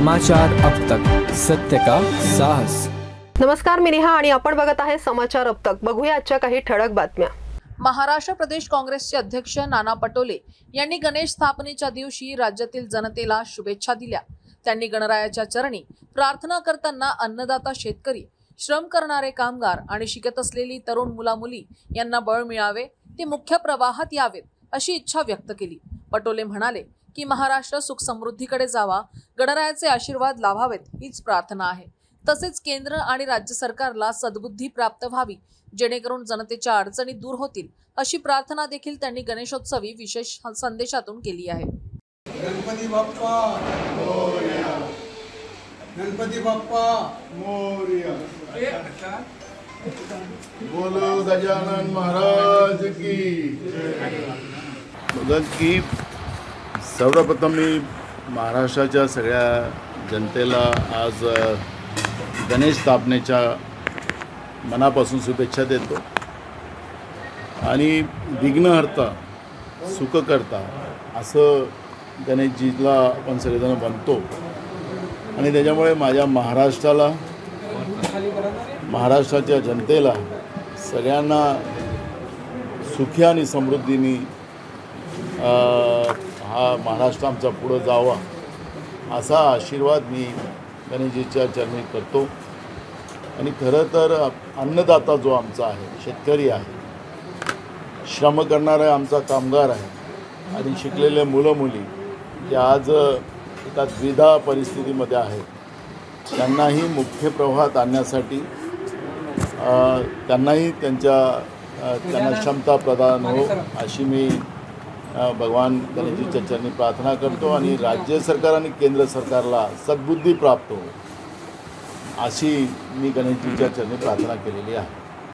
समाचार अब तक, सत्य का साहस। नमस्कार, मी नेहा आणि आपण बघत आहे समाचार अब तक। बघूया आजच्या काही ठळक बातम्या। महाराष्ट्र प्रदेश काँग्रेसचे अध्यक्ष नाना पटोले यांनी गणेश स्थापनेच्या दिवशी राज्यातील जनतेला शुभेच्छा दिल्या। त्यांनी गणरायाच्या चरणी प्रार्थना करताना अन्नदाता शेतकरी, श्रम करणारे कामगार आणि शिकत असलेली तरुण मुला-मुली यांना बळ मिळावे, ते मुख्य प्रवाहात यावेत अशी इच्छा व्यक्त केली। पटोले म्हणाले की महाराष्ट्र सुख समृद्धीकडे जावा, गणरायाचे आशीर्वाद लाभावेत हीच प्रार्थना आहे। तसेच केंद्र आणि राज्य सरकारला सद्बुद्धी प्राप्त व्हावी, जेणेकरून जनतेच्या अडचणी दूर होतील अशी प्रार्थना देखील त्यांनी गणेशोत्सवी विशेष संदेशातून केली आहे। गणपती बाप्पा मोरया, गणपती बाप्पा मोरया। बोलो गजानन महाराज की जय। सर्वप्रथम मी महाराष्ट्राच्या सगळ्या जनतेला आज गणेश स्थापनेच्या मनापासून शुभेच्छा देतो आणि विघ्नहर्ता सुखकर्ता असं गणेशजीला आपण सगळेजण बनतो आणि त्याच्यामुळे माझ्या महाराष्ट्राला, महाराष्ट्राच्या जनतेला सगळ्यांना सुखी आणि समृद्धीने हा महाराष्ट्र आमचा पुढे जावा असा आशीर्वाद मी गणेशजीच्या चरणी करतो। आणि खरं तर अन्नदाता जो आमचा आहे, शेतकरी आहे, श्रम करणारा आमचा कामगार आहे आणि शिकलेले मुलं मुली जे आज एका द्विधा परिस्थितीमध्ये आहेत, त्यांनाही मुख्य प्रवाहात आणण्यासाठी त्यांनाही त्यांना क्षमता प्रदान हो अशी मी भगवान गणेशजीच्या चरणी प्रार्थना करतो आणि राज्य सरकार आणि केंद्र सरकारला सद्बुद्धी प्राप्त हो अशी मी गणेशजीच्या चरणी प्रार्थना केलेली आहे।